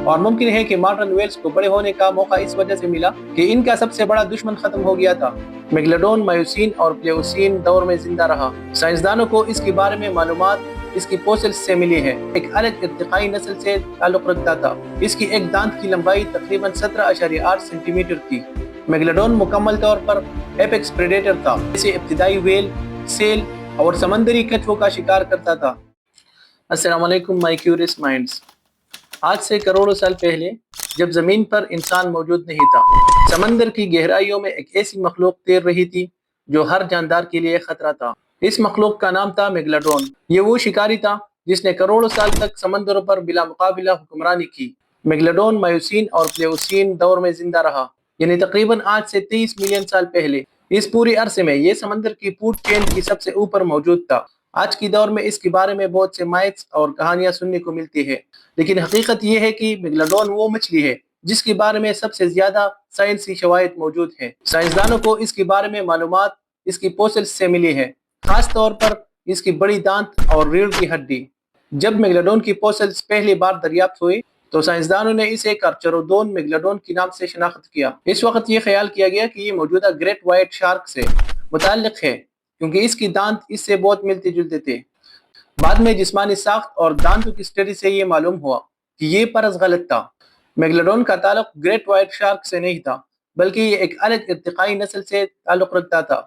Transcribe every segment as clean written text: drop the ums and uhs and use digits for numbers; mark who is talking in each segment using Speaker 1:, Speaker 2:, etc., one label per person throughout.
Speaker 1: اور ممکن ہے کہ ماڈرن ویلز کو بڑے ہونے کا موقع اس وجہ سے ملا کہ ان کا سب سے بڑا دشمن ختم ہو گیا تھا۔ میگلاڈون مایوسین اور پلیوسین دور میں زندہ رہا۔ سائنسدانوں کو اس کے بارے میں معلومات اس کی فوسلز سے ملی ہے۔ ایک الگ ارتقائی نسل سے تعلق رکھتا تھا۔ اس کی ایک دانت کی لمبائی تقریباً 17.8 سینٹی میٹر تھی۔ میگلاڈون مکمل طور پر ایپیکس پریڈیٹر تھا، جسے ابتدائی ویل، سیل اور سمندری کچھووں کا شکار کرتا تھا۔ السلام علیکم مائی کیوریس مائنڈز۔ آج سے کروڑوں سال پہلے جب زمین پر انسان موجود نہیں تھا، سمندر کی گہرائیوں میں ایک ایسی مخلوق تیر رہی تھی جو ہر جاندار کے لیے خطرہ تھا۔ اس مخلوق کا نام تھا میگلاڈون۔ یہ وہ شکاری تھا جس نے کروڑوں سال تک سمندروں پر بلا مقابلہ حکمرانی کی۔ میگلاڈون مایوسین اور پلیوسین دور میں زندہ رہا، یعنی تقریباً آج سے 23 ملین سال پہلے۔ اس پورے عرصے میں یہ سمندر کی فوڈ چین کی سب سے اوپر موجود تھا۔ آج کی دور میں اس کے بارے میں بہت سے مائتس اور کہانیاں سننے کو ملتی ہے، لیکن حقیقت یہ ہے کہ میگلاڈون وہ مچھلی ہے جس کے بارے میں سب سے زیادہ سائنسی شواہد موجود ہیں۔ سائنسدانوں کو اس کے بارے میں معلومات اس کی فوسلز سے ملی ہے، خاص طور پر اس کی بڑی دانت اور ریڑھ کی ہڈی۔ جب میگلاڈون کی فوسلز پہلی بار دریافت ہوئی تو سائنسدانوں نے اسے کارچارودون میگلاڈون کے نام سے شناخت کیا۔ اس وقت یہ خیال کیا گیا کہ یہ موجودہ گریٹ وائٹ شارک سے متعلق ہے، کیونکہ اس کی دانت اس سے بہت ملتے جلتے تھے۔ بعد میں جسمانی ساخت اور دانتوں کی اسٹڈی سے یہ معلوم ہوا کہ یہ فرض غلط تھا۔ میگلاڈون کا تعلق گریٹ وائٹ شارک سے نہیں تھا، بلکہ یہ ایک الگ ارتقائی نسل سے تعلق رکھتا تھا،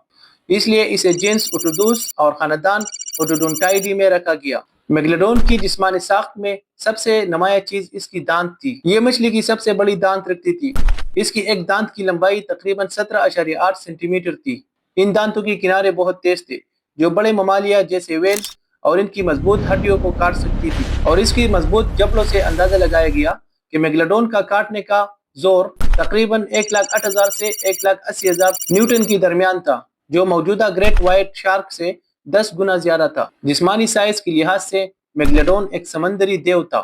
Speaker 1: اس لیے اسے جینس اوٹوڈوس اور خاندان اوٹوڈونٹائیڈی میں رکھا گیا۔ میگلاڈون کی جسمانی ساخت میں سب سے نمایاں چیز اس کی دانت تھی۔ یہ مچھلی کی سب سے بڑی دانت رکھتی تھی۔ اس کی ایک دانت کی لمبائی تقریباً 17.8 سینٹی میٹر تھی۔ ان دانتوں کے کنارے بہت تیز تھے، جو بڑے ممالیہ جیسے ویلز اور ان کی مضبوط ہڈیوں کو کاٹ سکتی تھی، اور اس کی مضبوط جبڑوں سے اندازہ لگایا گیا کہ میگلاڈون کا کاٹنے کا زور تقریباً 1,08,000 سے 1,80,000 نیوٹن کے درمیان تھا، جو موجودہ گریٹ وائٹ شارک سے 10 گنا زیادہ تھا۔ جسمانی سائز کے لحاظ سے میگلاڈون ایک سمندری دیو تھا۔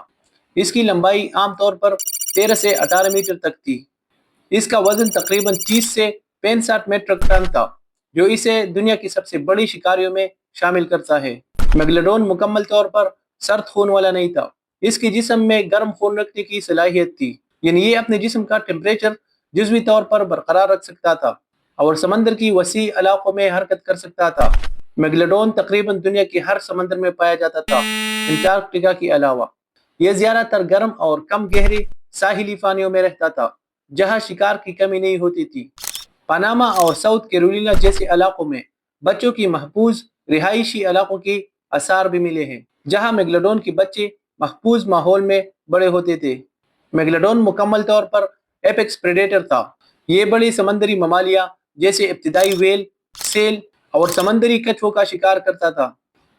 Speaker 1: اس کی لمبائی عام طور پر 13 سے 18 میٹر تک تھی۔ اس کا وزن تقریباً 30 سے 65 میٹرک ٹن تھا، جو اسے دنیا کی سب سے بڑی شکاریوں میں شامل کرتا ہے۔ میگلاڈون مکمل طور پر سرد خون والا نہیں تھا۔ اس کے جسم میں گرم خون رکھنے کی صلاحیت تھی، یعنی یہ اپنے جسم کا ٹیمپریچر جزوی طور پر برقرار رکھ سکتا تھا اور سمندر کی وسیع علاقوں میں حرکت کر سکتا تھا۔ میگلاڈون تقریباً دنیا کے ہر سمندر میں پایا جاتا تھا، انٹارکٹیکا کے علاوہ۔ یہ زیادہ تر گرم اور کم گہری ساحلی پانیوں میں رہتا تھا، جہاں شکار کی کمی نہیں ہوتی تھی۔ پاناما اور ساؤتھ کیرولینا جیسے علاقوں میں بچوں کی محفوظ رہائشی علاقوں کی آثار بھی ملے ہیں، جہاں میگلاڈون کے بچے محفوظ ماحول میں بڑے ہوتے تھے۔ میگلاڈون مکمل طور پر ایپیکس پریڈیٹر تھا۔ یہ بڑی سمندری ممالیہ جیسے ابتدائی ویل، سیل اور سمندری کچھووں کا شکار کرتا تھا۔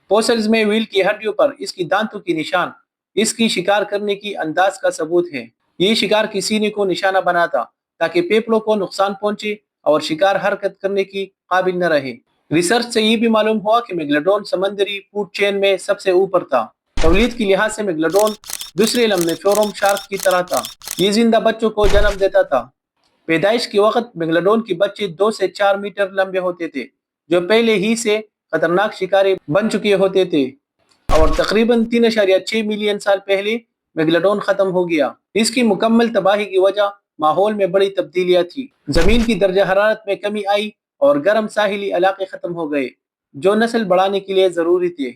Speaker 1: فوسلز میں ویل کی ہڈیوں پر اس کی دانتوں کی نشان اس کی شکار کرنے کی انداز کا ثبوت ہے۔ یہ شکار کی سینے کو نشانہ بناتا تاکہ پیپڑوں کو نقصان پہنچے اور شکار حرکت کرنے کی قابل نہ رہے۔ ریسرچ سے یہ بھی معلوم ہوا کہ میگلاڈون سمندری فوڈ چین میں سب سے اوپر تھا۔ تولید کے لحاظ سے میگلاڈون دوسرے لمنیفورم شارک کی طرح تھا۔ یہ زندہ بچوں کو جنم دیتا تھا۔ پیدائش کے وقت میگلاڈون کے بچے 2 سے 4 میٹر لمبے ہوتے تھے، جو پہلے ہی سے خطرناک شکاری بن چکے ہوتے تھے، اور تقریباً 3.6 ملین سال پہلے میگلاڈون ختم ہو گیا۔ اس کی مکمل تباہی کی وجہ ماحول میں بڑی تبدیلیاں تھیں۔ زمین کی درجہ حرارت میں کمی آئی اور گرم ساحلی علاقے ختم ہو گئے، جو نسل بڑھانے کے لیے ضروری تھے،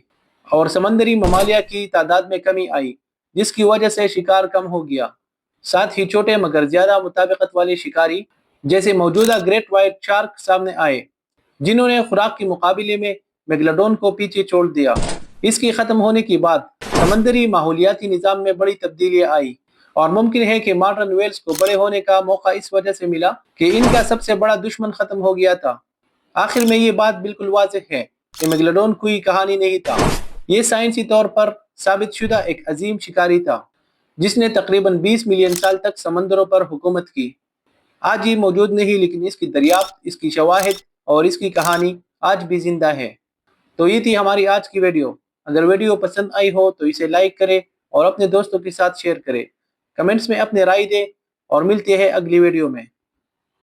Speaker 1: اور سمندری ممالیہ کی تعداد میں کمی آئی، جس کی وجہ سے شکار کم ہو گیا۔ ساتھ ہی چھوٹے مگر زیادہ مطابقت والے شکاری جیسے موجودہ گریٹ وائٹ شارک سامنے آئے، جنہوں نے خوراک کے مقابلے میں میگلاڈون کو پیچھے چھوڑ دیا۔ اس کے ختم ہونے کے بعد سمندری ماحولیاتی نظام میں بڑی تبدیلیاں آئی، اور ممکن ہے کہ ماڈرن ویلز کو بڑے ہونے کا موقع اس وجہ سے ملا کہ ان کا سب سے بڑا دشمن ختم ہو گیا تھا۔ آخر میں یہ بات بالکل واضح ہے کہ میگلاڈون کوئی کہانی نہیں تھا۔ یہ سائنسی طور پر ثابت شدہ ایک عظیم شکاری تھا، جس نے تقریباً 20 ملین سال تک سمندروں پر حکومت کی۔ آج یہ موجود نہیں، لیکن اس کی دریافت، اس کی شواہد اور اس کی کہانی آج بھی زندہ ہے۔ تو یہ تھی ہماری آج کی ویڈیو۔ اگر ویڈیو پسند آئی ہو تو اسے لائک کریں اور اپنے دوستوں کے ساتھ شیئر کریں۔ کمنٹس میں اپنے رائے دیں، اور ملتے ہیں اگلی ویڈیو میں۔